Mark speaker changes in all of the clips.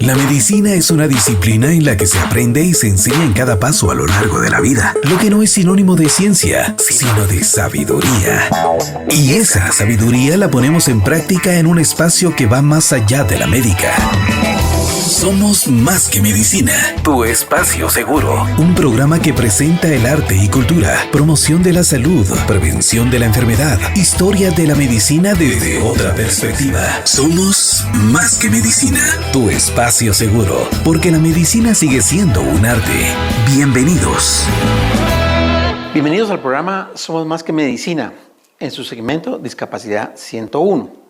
Speaker 1: La medicina es una disciplina en la que se aprende y se enseña en cada paso a lo largo de la vida, lo que no es sinónimo de ciencia, sino de sabiduría. Y esa sabiduría la ponemos en práctica en un espacio que va más allá de la médica. Somos más que medicina, tu espacio seguro. Un programa que presenta el arte y cultura, promoción de la salud, prevención de la enfermedad, historia de la medicina desde otra perspectiva. Somos más que medicina, tu espacio seguro, porque la medicina sigue siendo un arte. Bienvenidos.
Speaker 2: Bienvenidos al programa Somos más que medicina, en su segmento Discapacidad 101.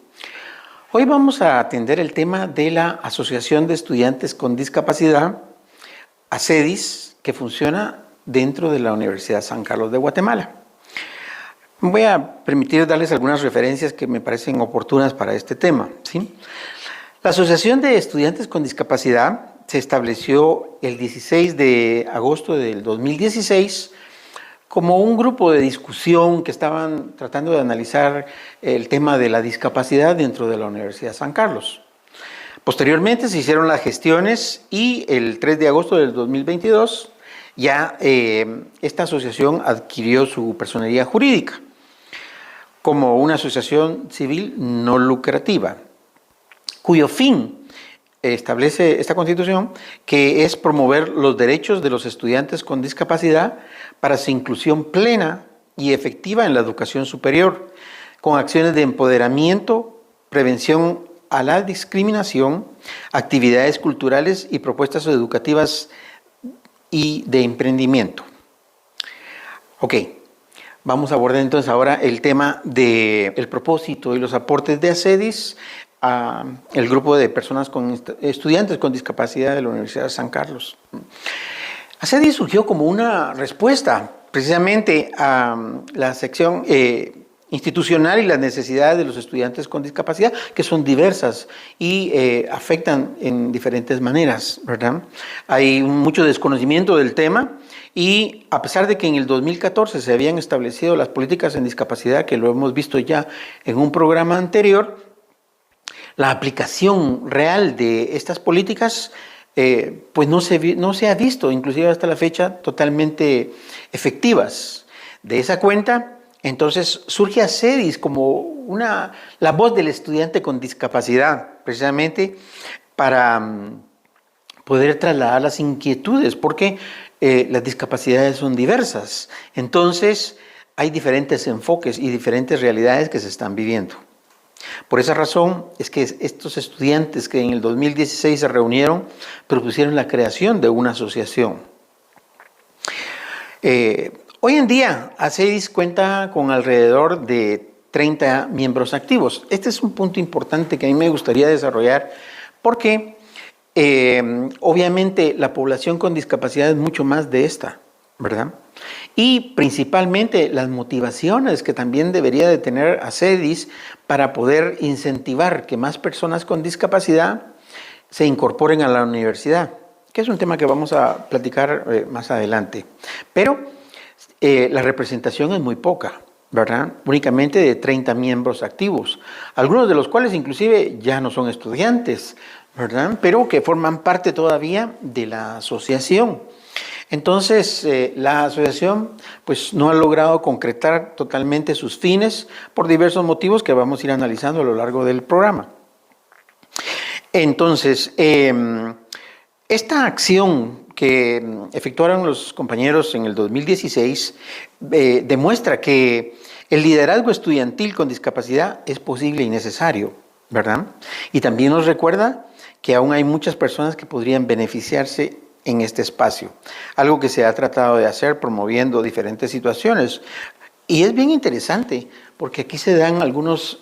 Speaker 2: Hoy vamos a atender el tema de la Asociación de Estudiantes con Discapacidad, ACEDIS, que funciona dentro de la Universidad San Carlos de Guatemala. Voy a permitir darles algunas referencias que me parecen oportunas para este tema, ¿sí? La Asociación de Estudiantes con Discapacidad se estableció el 16 de agosto del 2016 como un grupo de discusión que estaban tratando de analizar el tema de la discapacidad dentro de la Universidad San Carlos. Posteriormente se hicieron las gestiones y el 3 de agosto del 2022 ya esta asociación adquirió su personería jurídica como una asociación civil no lucrativa, cuyo fin establece esta Constitución, que es promover los derechos de los estudiantes con discapacidad para su inclusión plena y efectiva en la educación superior, con acciones de empoderamiento, prevención a la discriminación, actividades culturales y propuestas educativas y de emprendimiento. Ok, vamos a abordar entonces ahora el tema del propósito y los aportes de ACEDIS a el grupo de personas estudiantes con discapacidad de la Universidad de San Carlos. ACEDIS surgió como una respuesta precisamente a la sección institucional y las necesidades de los estudiantes con discapacidad, que son diversas y afectan en diferentes maneras, ¿verdad? Hay mucho desconocimiento del tema y a pesar de que en el 2014 se habían establecido las políticas en discapacidad, que lo hemos visto ya en un programa anterior, la aplicación real de estas políticas pues no se ha visto, inclusive hasta la fecha, totalmente efectivas. De esa cuenta, entonces surge ACEDIS como la voz del estudiante con discapacidad, precisamente para poder trasladar las inquietudes, porque las discapacidades son diversas. Entonces, hay diferentes enfoques y diferentes realidades que se están viviendo. Por esa razón es que estos estudiantes que en el 2016 se reunieron propusieron la creación de una asociación. Hoy en día ACEDIS cuenta con alrededor de 30 miembros activos. Este es un punto importante que a mí me gustaría desarrollar porque obviamente la población con discapacidad es mucho más de esta, ¿verdad? Y principalmente las motivaciones que también debería de tener ACEDIS para poder incentivar que más personas con discapacidad se incorporen a la universidad, que es un tema que vamos a platicar más adelante. Pero la representación es muy poca, ¿verdad? Únicamente de 30 miembros activos, algunos de los cuales inclusive ya no son estudiantes, ¿verdad? Pero que forman parte todavía de la asociación. Entonces, la asociación pues, no ha logrado concretar totalmente sus fines por diversos motivos que vamos a ir analizando a lo largo del programa. Entonces, esta acción que efectuaron los compañeros en el 2016 demuestra que el liderazgo estudiantil con discapacidad es posible y necesario, ¿verdad? Y también nos recuerda que aún hay muchas personas que podrían beneficiarse en este espacio, algo que se ha tratado de hacer promoviendo diferentes situaciones. Y es bien interesante porque aquí se dan algunos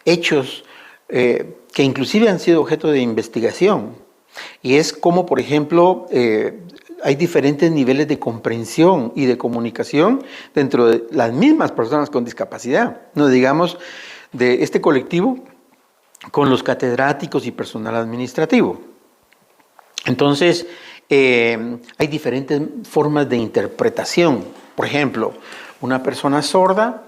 Speaker 2: hechos que inclusive han sido objeto de investigación. Y es como, por ejemplo, hay diferentes niveles de comprensión y de comunicación dentro de las mismas personas con discapacidad. No digamos de este colectivo con los catedráticos y personal administrativo. Entonces, hay diferentes formas de interpretación. Por ejemplo, una persona sorda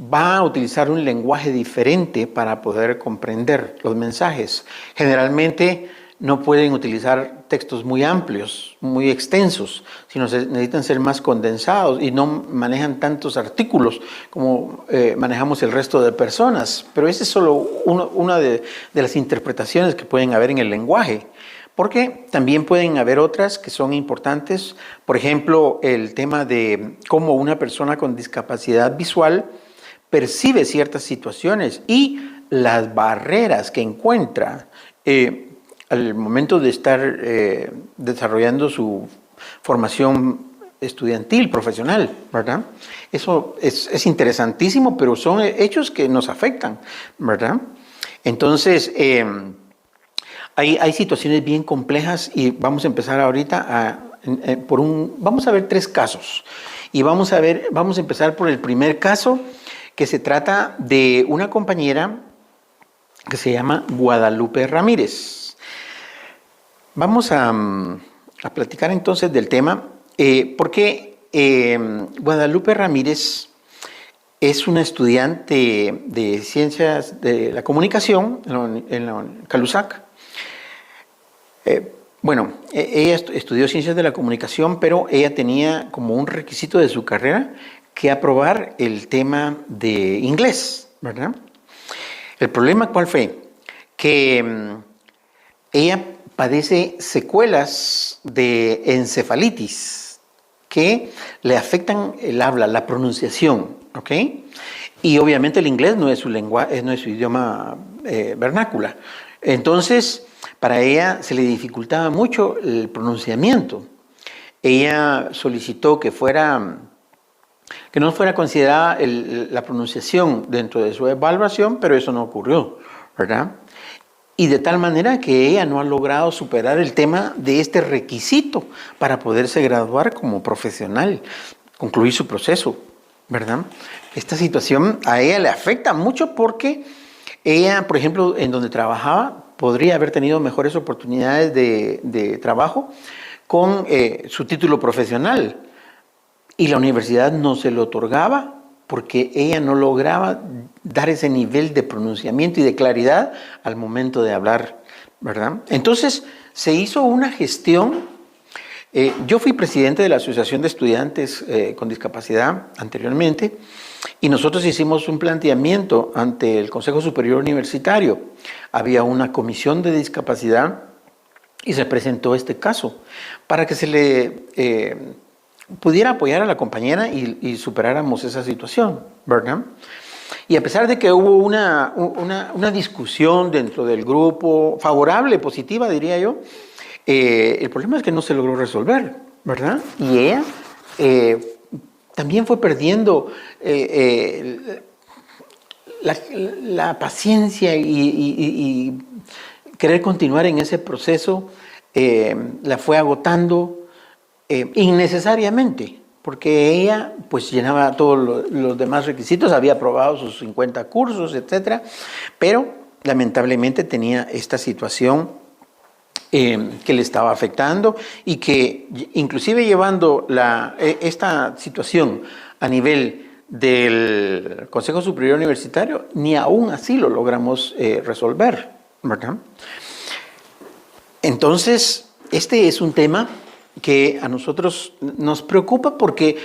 Speaker 2: va a utilizar un lenguaje diferente para poder comprender los mensajes. Generalmente no pueden utilizar textos muy amplios, muy extensos, sino necesitan ser más condensados y no manejan tantos artículos como manejamos el resto de personas. Pero esa es solo una de las interpretaciones que pueden haber en el lenguaje. Porque también pueden haber otras que son importantes. Por ejemplo, el tema de cómo una persona con discapacidad visual percibe ciertas situaciones y las barreras que encuentra al momento de estar desarrollando su formación estudiantil, profesional, ¿verdad? Eso es interesantísimo, pero son hechos que nos afectan, ¿verdad? Entonces, hay situaciones bien complejas y vamos a empezar ahorita vamos a ver 3 casos. Y vamos a empezar por el primer caso, que se trata de una compañera que se llama Guadalupe Ramírez. Vamos a platicar entonces del tema, porque Guadalupe Ramírez es una estudiante de Ciencias de la Comunicación en la CALUSAC. Ella estudió Ciencias de la Comunicación, pero ella tenía como un requisito de su carrera que aprobar el tema de inglés, ¿verdad? El problema, ¿cuál fue? Que ella padece secuelas de encefalitis que le afectan el habla, la pronunciación, ¿ok? Y obviamente el inglés no es su lenguaje, no es su idioma vernácula. Entonces, para ella se le dificultaba mucho el pronunciamiento. Ella solicitó que no fuera considerada la pronunciación dentro de su evaluación, pero eso no ocurrió, ¿verdad? Y de tal manera que ella no ha logrado superar el tema de este requisito para poderse graduar como profesional, concluir su proceso, ¿verdad? Esta situación a ella le afecta mucho porque ella, por ejemplo, en donde trabajaba, podría haber tenido mejores oportunidades de trabajo con su título profesional. Y la universidad no se lo otorgaba porque ella no lograba dar ese nivel de pronunciamiento y de claridad al momento de hablar, ¿verdad? Entonces se hizo una gestión. Yo fui presidente de la Asociación de Estudiantes con Discapacidad anteriormente y nosotros hicimos un planteamiento ante el Consejo Superior Universitario. Había una comisión de discapacidad y se presentó este caso para que se le pudiera apoyar a la compañera y superáramos esa situación, ¿verdad? Y a pesar de que hubo una discusión dentro del grupo, favorable, positiva, diría yo, el problema es que no se logró resolver, ¿verdad? Y ella también fue perdiendo la paciencia y querer continuar en ese proceso, la fue agotando innecesariamente, porque ella pues llenaba todos los demás requisitos, había aprobado sus 50 cursos, etc. Pero lamentablemente tenía esta situación que le estaba afectando y que inclusive llevando esta situación a nivel del Consejo Superior Universitario, ni aún así lo logramos resolver, ¿verdad? Entonces, este es un tema que a nosotros nos preocupa porque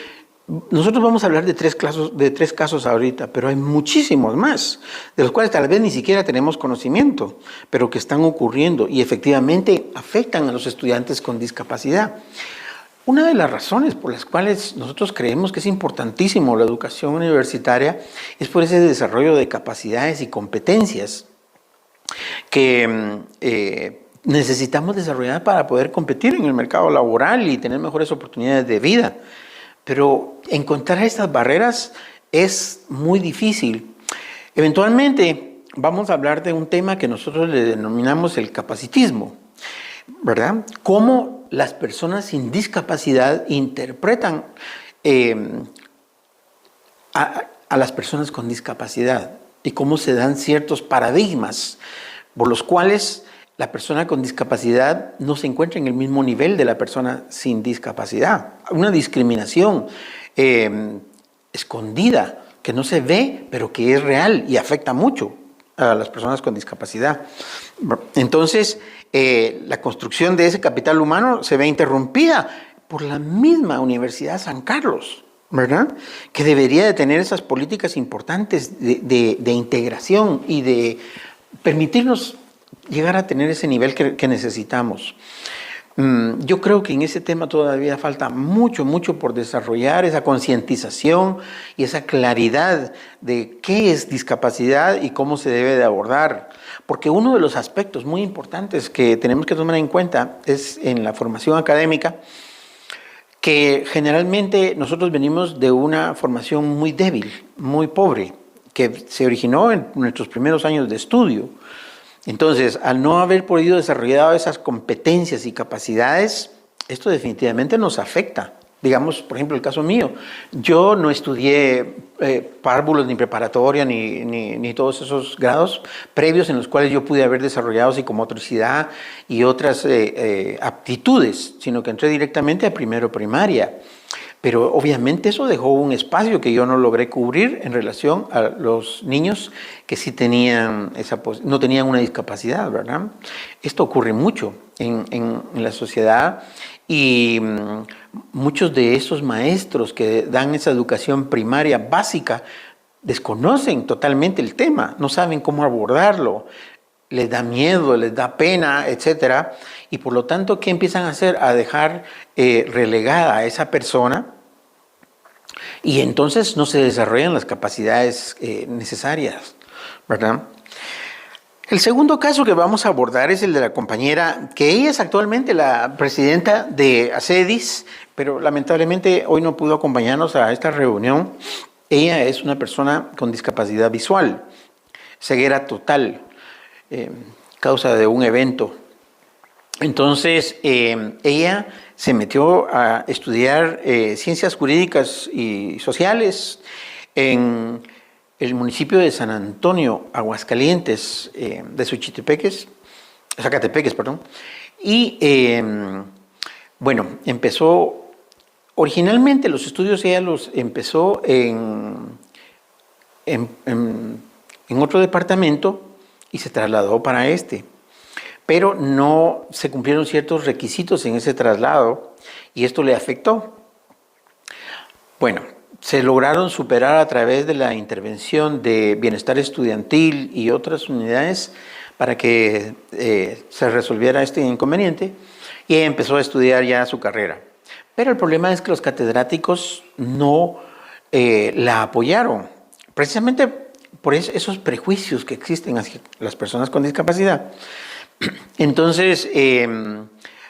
Speaker 2: nosotros vamos a hablar de tres casos ahorita, pero hay muchísimos más, de los cuales tal vez ni siquiera tenemos conocimiento, pero que están ocurriendo y efectivamente afectan a los estudiantes con discapacidad. Una de las razones por las cuales nosotros creemos que es importantísimo la educación universitaria es por ese desarrollo de capacidades y competencias que necesitamos desarrollar para poder competir en el mercado laboral y tener mejores oportunidades de vida. Pero encontrar estas barreras es muy difícil. Eventualmente vamos a hablar de un tema que nosotros le denominamos el capacitismo, ¿verdad? Cómo las personas sin discapacidad interpretan a las personas con discapacidad y cómo se dan ciertos paradigmas por los cuales la persona con discapacidad no se encuentra en el mismo nivel de la persona sin discapacidad. Una discriminación escondida, que no se ve, pero que es real y afecta mucho a las personas con discapacidad. Entonces, la construcción de ese capital humano se ve interrumpida por la misma Universidad San Carlos, ¿verdad? Que debería de tener esas políticas importantes de integración y de permitirnos llegar a tener ese nivel que necesitamos. Yo creo que en ese tema todavía falta mucho por desarrollar, esa concientización y esa claridad de qué es discapacidad y cómo se debe de abordar. Porque uno de los aspectos muy importantes que tenemos que tomar en cuenta es en la formación académica, que generalmente nosotros venimos de una formación muy débil, muy pobre, que se originó en nuestros primeros años de estudio. Entonces, al no haber podido desarrollar esas competencias y capacidades, esto definitivamente nos afecta. Digamos, por ejemplo, el caso mío, yo no estudié párvulos ni preparatoria ni todos esos grados previos en los cuales yo pude haber desarrollado psicomotricidad y otras aptitudes, sino que entré directamente a primero primaria. Pero obviamente eso dejó un espacio que yo no logré cubrir en relación a los niños que sí tenían no tenían una discapacidad, ¿verdad? Esto ocurre mucho en la sociedad y muchos de esos maestros que dan esa educación primaria básica desconocen totalmente el tema, no saben cómo abordarlo, les da miedo, les da pena, etcétera, y por lo tanto, ¿qué empiezan a hacer? A dejar relegada a esa persona, y entonces no se desarrollan las capacidades necesarias, ¿verdad? El segundo caso que vamos a abordar es el de la compañera, que ella es actualmente la presidenta de ACEDIS, pero lamentablemente hoy no pudo acompañarnos a esta reunión. Ella es una persona con discapacidad visual, ceguera total, causa de un evento. Entonces, ella se metió a estudiar ciencias jurídicas y sociales en el municipio de San Antonio, Aguascalientes, de Zacatepeques, perdón. Y bueno, empezó, originalmente los estudios ella los empezó en otro departamento y se trasladó para este. Pero no se cumplieron ciertos requisitos en ese traslado y esto le afectó. Bueno, se lograron superar a través de la intervención de Bienestar Estudiantil y otras unidades para que se resolviera este inconveniente y ella empezó a estudiar ya su carrera. Pero el problema es que los catedráticos no la apoyaron, precisamente por esos prejuicios que existen hacia las personas con discapacidad. Entonces,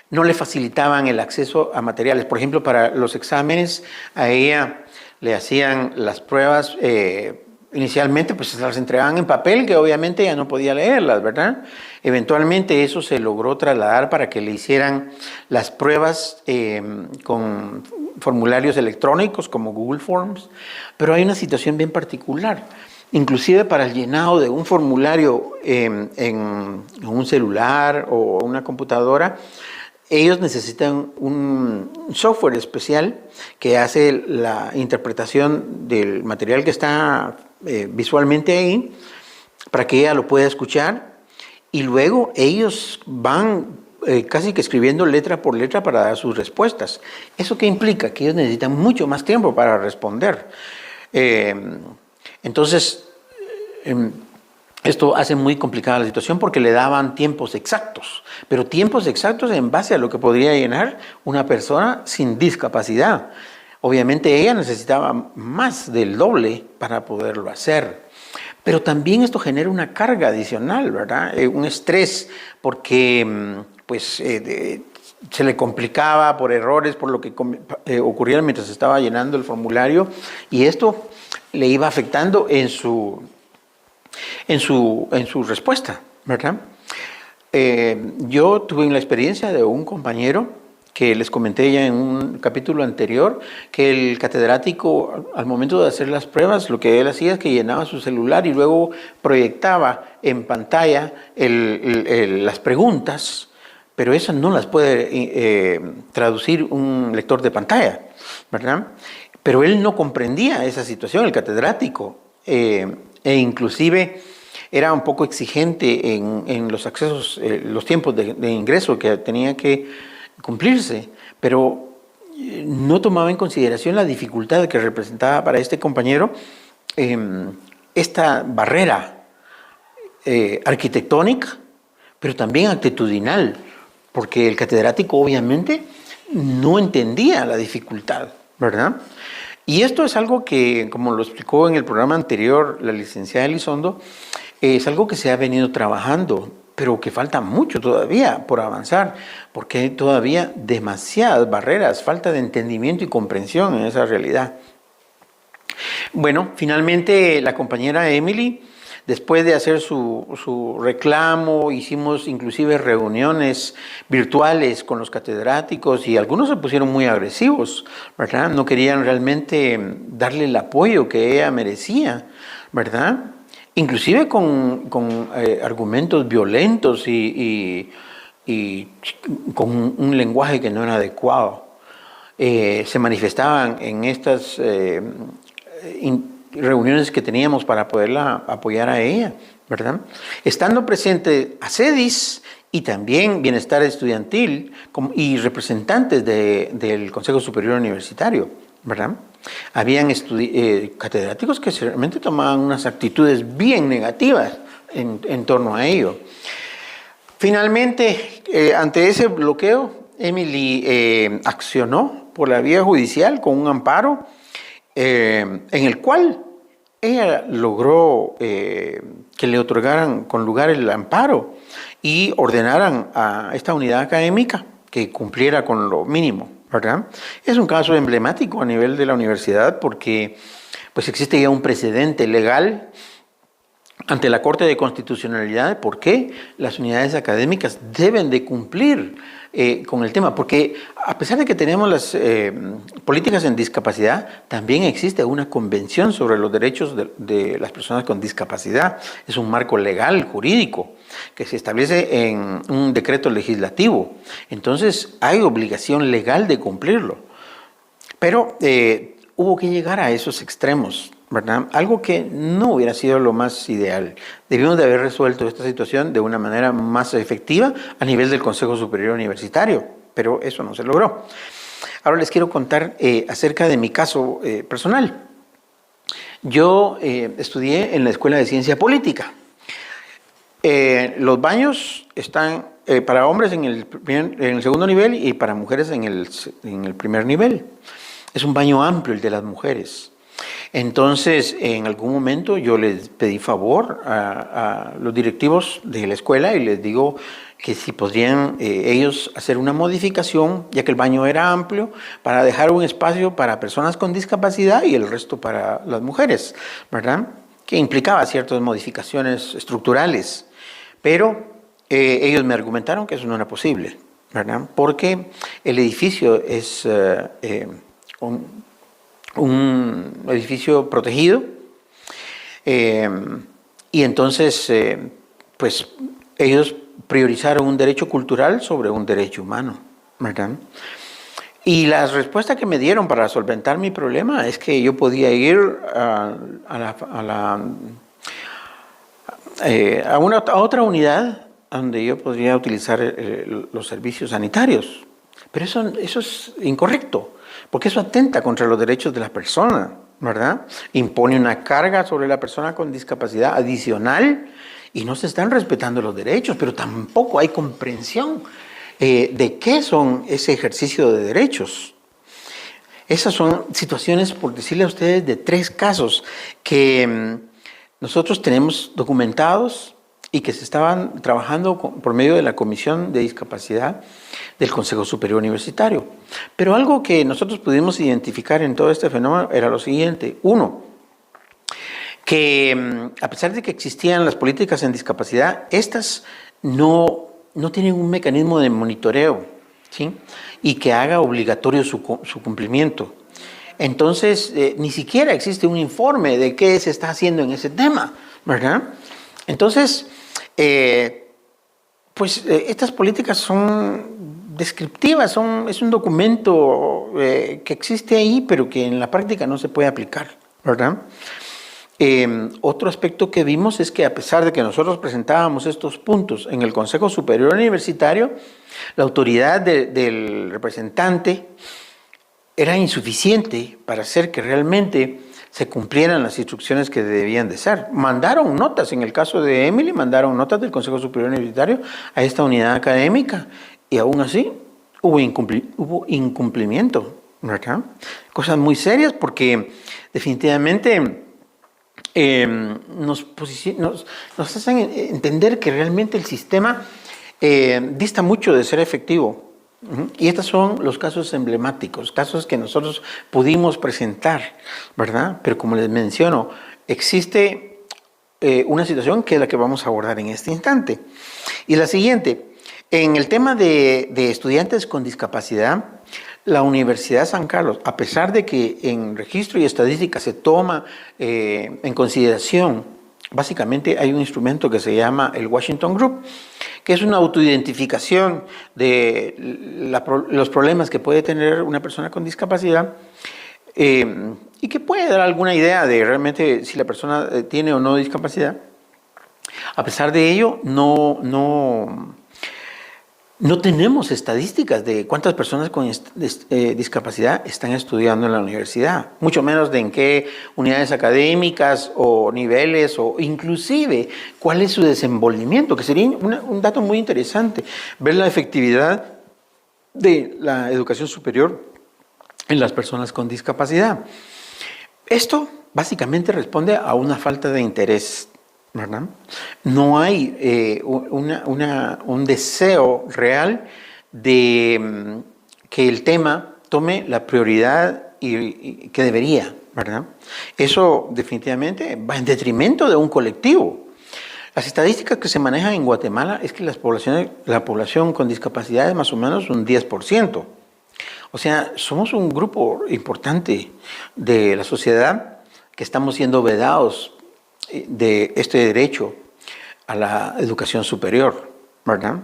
Speaker 2: no le facilitaban el acceso a materiales. Por ejemplo, para los exámenes, a ella le hacían las pruebas, inicialmente pues se las entregaban en papel, que obviamente ella no podía leerlas, ¿verdad? Eventualmente eso se logró trasladar para que le hicieran las pruebas con formularios electrónicos como Google Forms, pero hay una situación bien particular. Inclusive para el llenado de un formulario en un celular o una computadora, ellos necesitan un software especial que hace la interpretación del material que está visualmente ahí para que ella lo pueda escuchar y luego ellos van casi que escribiendo letra por letra para dar sus respuestas. ¿Eso qué implica? Que ellos necesitan mucho más tiempo para responder. Entonces, esto hace muy complicada la situación porque le daban tiempos exactos, pero tiempos exactos en base a lo que podría llenar una persona sin discapacidad. Obviamente ella necesitaba más del doble para poderlo hacer. Pero también esto genera una carga adicional, ¿verdad? Un estrés porque pues, se le complicaba por errores, por lo que ocurriera mientras estaba llenando el formulario y esto le iba afectando en su respuesta, ¿verdad? Yo tuve la experiencia de un compañero que les comenté ya en un capítulo anterior, que el catedrático al momento de hacer las pruebas, lo que él hacía es que llenaba su celular y luego proyectaba en pantalla las preguntas, pero esas no las puede traducir un lector de pantalla, ¿verdad? Pero él no comprendía esa situación, el catedrático, e inclusive era un poco exigente en los accesos, los tiempos de ingreso que tenía que cumplirse, pero no tomaba en consideración la dificultad que representaba para este compañero esta barrera arquitectónica, pero también actitudinal, porque el catedrático obviamente no entendía la dificultad, ¿verdad? Y esto es algo que, como lo explicó en el programa anterior la licenciada Elizondo, es algo que se ha venido trabajando, pero que falta mucho todavía por avanzar, porque hay todavía demasiadas barreras, falta de entendimiento y comprensión en esa realidad. Bueno, finalmente la compañera Emily, después de hacer su reclamo, hicimos inclusive reuniones virtuales con los catedráticos y algunos se pusieron muy agresivos, ¿verdad? No querían realmente darle el apoyo que ella merecía, ¿verdad? Inclusive con argumentos violentos y con un lenguaje que no era adecuado. Se manifestaban en estas reuniones que teníamos para poderla apoyar a ella, ¿verdad? Estando presente a CEDIS y también Bienestar Estudiantil y representantes del Consejo Superior Universitario, ¿verdad? Habían catedráticos que realmente tomaban unas actitudes bien negativas en torno a ello. Finalmente, ante ese bloqueo, Emily accionó por la vía judicial con un amparo en el cual ella logró que le otorgaran con lugar el amparo y ordenaran a esta unidad académica que cumpliera con lo mínimo, ¿verdad? Es un caso emblemático a nivel de la universidad porque pues existe ya un precedente legal ante la Corte de Constitucionalidad de por qué las unidades académicas deben de cumplir con el tema, porque a pesar de que tenemos las políticas en discapacidad, también existe una convención sobre los derechos de las personas con discapacidad. Es un marco legal, jurídico, que se establece en un decreto legislativo. Entonces hay obligación legal de cumplirlo. Pero hubo que llegar a esos extremos, ¿verdad? Algo que no hubiera sido lo más ideal. Debimos de haber resuelto esta situación de una manera más efectiva a nivel del Consejo Superior Universitario, pero eso no se logró. Ahora les quiero contar acerca de mi caso personal. Yo estudié en la Escuela de Ciencia Política. Los baños están para hombres en el segundo nivel y para mujeres en el primer nivel. Es un baño amplio el de las mujeres. Entonces, en algún momento yo les pedí favor a los directivos de la escuela y les digo que si podrían ellos hacer una modificación, ya que el baño era amplio, para dejar un espacio para personas con discapacidad y el resto para las mujeres, ¿verdad? Que implicaba ciertas modificaciones estructurales. Pero ellos me argumentaron que eso no era posible, ¿verdad? Porque el edificio es un edificio protegido y entonces pues ellos priorizaron un derecho cultural sobre un derecho humano, ¿verdad? Y la respuesta que me dieron para solventar mi problema es que yo podía ir a otra unidad donde yo podría utilizar los servicios sanitarios. Pero eso es incorrecto, porque eso atenta contra los derechos de la persona, ¿verdad? Impone una carga sobre la persona con discapacidad adicional y no se están respetando los derechos, pero tampoco hay comprensión de qué son ese ejercicio de derechos. Esas son situaciones, por decirle a ustedes, de 3 casos que nosotros tenemos documentados y que se estaban trabajando por medio de la Comisión de Discapacidad del Consejo Superior Universitario. Pero algo que nosotros pudimos identificar en todo este fenómeno era lo siguiente. 1, que a pesar de que existían las políticas en discapacidad, estas no tienen un mecanismo de monitoreo, ¿sí? Y que haga obligatorio su cumplimiento. Entonces, ni siquiera existe un informe de qué se está haciendo en ese tema, ¿verdad? Entonces, estas políticas son descriptivas, es un documento que existe ahí, pero que en la práctica no se puede aplicar, ¿verdad? Otro aspecto que vimos es que a pesar de que nosotros presentábamos estos puntos en el Consejo Superior Universitario, la autoridad del representante era insuficiente para hacer que realmente se cumplieran las instrucciones que debían de ser. Mandaron notas, en el caso de Emily, mandaron notas del Consejo Superior Universitario a esta unidad académica y aún así hubo incumplimiento, ¿verdad? Cosas muy serias porque definitivamente nos hacen entender que realmente el sistema dista mucho de ser efectivo. Y estos son los casos emblemáticos, casos que nosotros pudimos presentar, ¿verdad? Pero como les menciono, existe una situación que es la que vamos a abordar en este instante. Y la siguiente, en el tema de estudiantes con discapacidad, la Universidad San Carlos, a pesar de que en registro y estadística se toma en consideración, básicamente hay un instrumento que se llama el Washington Group, que es una autoidentificación de los problemas que puede tener una persona con discapacidad y que puede dar alguna idea de realmente si la persona tiene o no discapacidad. A pesar de ello, no tenemos estadísticas de cuántas personas con discapacidad están estudiando en la universidad, mucho menos de en qué unidades académicas o niveles o inclusive cuál es su desenvolvimiento, que sería un dato muy interesante, ver la efectividad de la educación superior en las personas con discapacidad. Esto básicamente responde a una falta de interés, ¿verdad? No hay un deseo real de que el tema tome la prioridad y que debería, ¿verdad? Eso definitivamente va en detrimento de un colectivo. Las estadísticas que se manejan en Guatemala es que la población con discapacidad es más o menos un 10%. O sea, somos un grupo importante de la sociedad que estamos siendo vedados de este derecho a la educación superior, ¿verdad?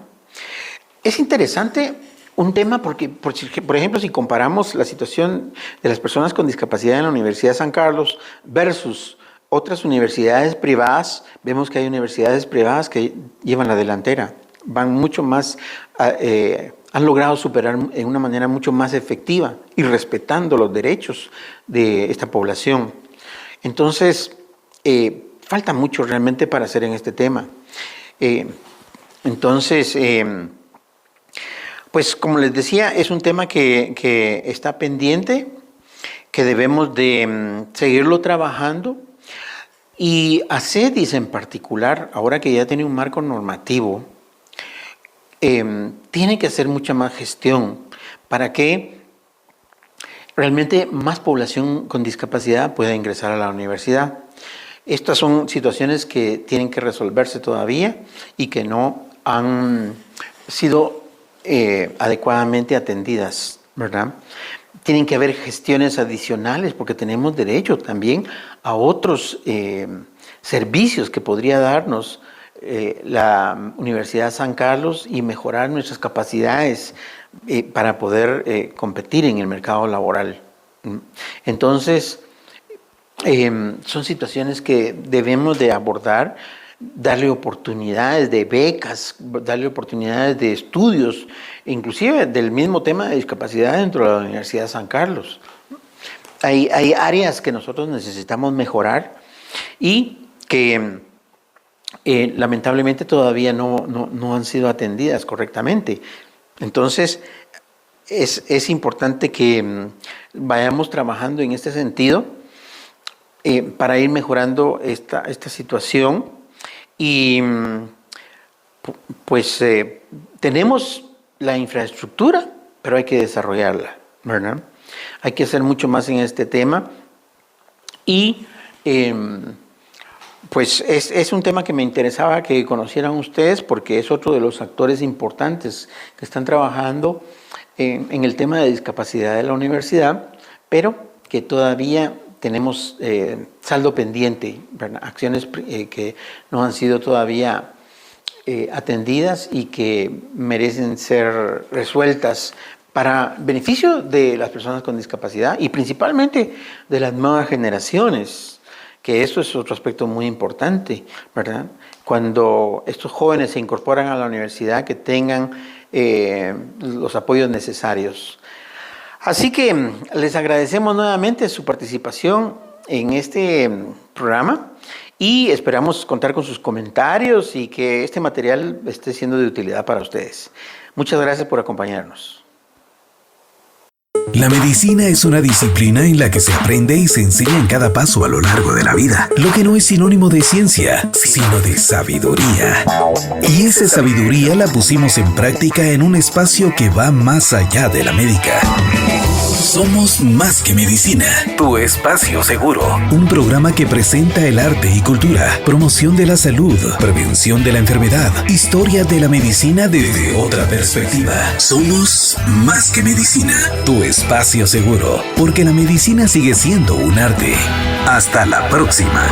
Speaker 2: Es interesante un tema porque, por ejemplo, si comparamos la situación de las personas con discapacidad en la Universidad de San Carlos versus otras universidades privadas, vemos que hay universidades privadas que llevan la delantera, van mucho más, han logrado superar en una manera mucho más efectiva y respetando los derechos de esta población. Entonces, falta mucho realmente para hacer en este tema. Pues como les decía, es un tema que está pendiente, que debemos de seguirlo trabajando. Y ACEDIS en particular, ahora que ya tiene un marco normativo, tiene que hacer mucha más gestión para que realmente más población con discapacidad pueda ingresar a la universidad. Estas son situaciones que tienen que resolverse todavía y que no han sido adecuadamente atendidas, ¿verdad? Tienen que haber gestiones adicionales porque tenemos derecho también a otros servicios que podría darnos la Universidad San Carlos y mejorar nuestras capacidades para poder competir en el mercado laboral. Entonces, son situaciones que debemos de abordar, darle oportunidades de becas, darle oportunidades de estudios, inclusive del mismo tema de discapacidad dentro de la Universidad de San Carlos. Hay áreas que nosotros necesitamos mejorar y que lamentablemente todavía no han sido atendidas correctamente. Entonces, es importante que vayamos trabajando en este sentido para ir mejorando esta situación y pues tenemos la infraestructura, pero hay que desarrollarla, ¿verdad? Hay que hacer mucho más en este tema y pues es un tema que me interesaba que conocieran ustedes porque es otro de los actores importantes que están trabajando en el tema de discapacidad de la universidad, pero que todavía tenemos saldo pendiente, ¿verdad? Acciones que no han sido todavía atendidas y que merecen ser resueltas para beneficio de las personas con discapacidad y principalmente de las nuevas generaciones que esto es otro aspecto muy importante, ¿verdad? Cuando estos jóvenes se incorporan a la universidad, que tengan los apoyos necesarios. Así que les agradecemos nuevamente su participación en este programa y esperamos contar con sus comentarios y que este material esté siendo de utilidad para ustedes. Muchas gracias por acompañarnos.
Speaker 1: La medicina es una disciplina en la que se aprende y se enseña en cada paso a lo largo de la vida, lo que no es sinónimo de ciencia, sino de sabiduría. Y esa sabiduría la pusimos en práctica en un espacio que va más allá de la médica. Somos Más que Medicina, tu espacio seguro. Un programa que presenta el arte y cultura, promoción de la salud, prevención de la enfermedad, historia de la medicina desde otra perspectiva. Somos Más que Medicina, tu espacio seguro, porque la medicina sigue siendo un arte. Hasta la próxima.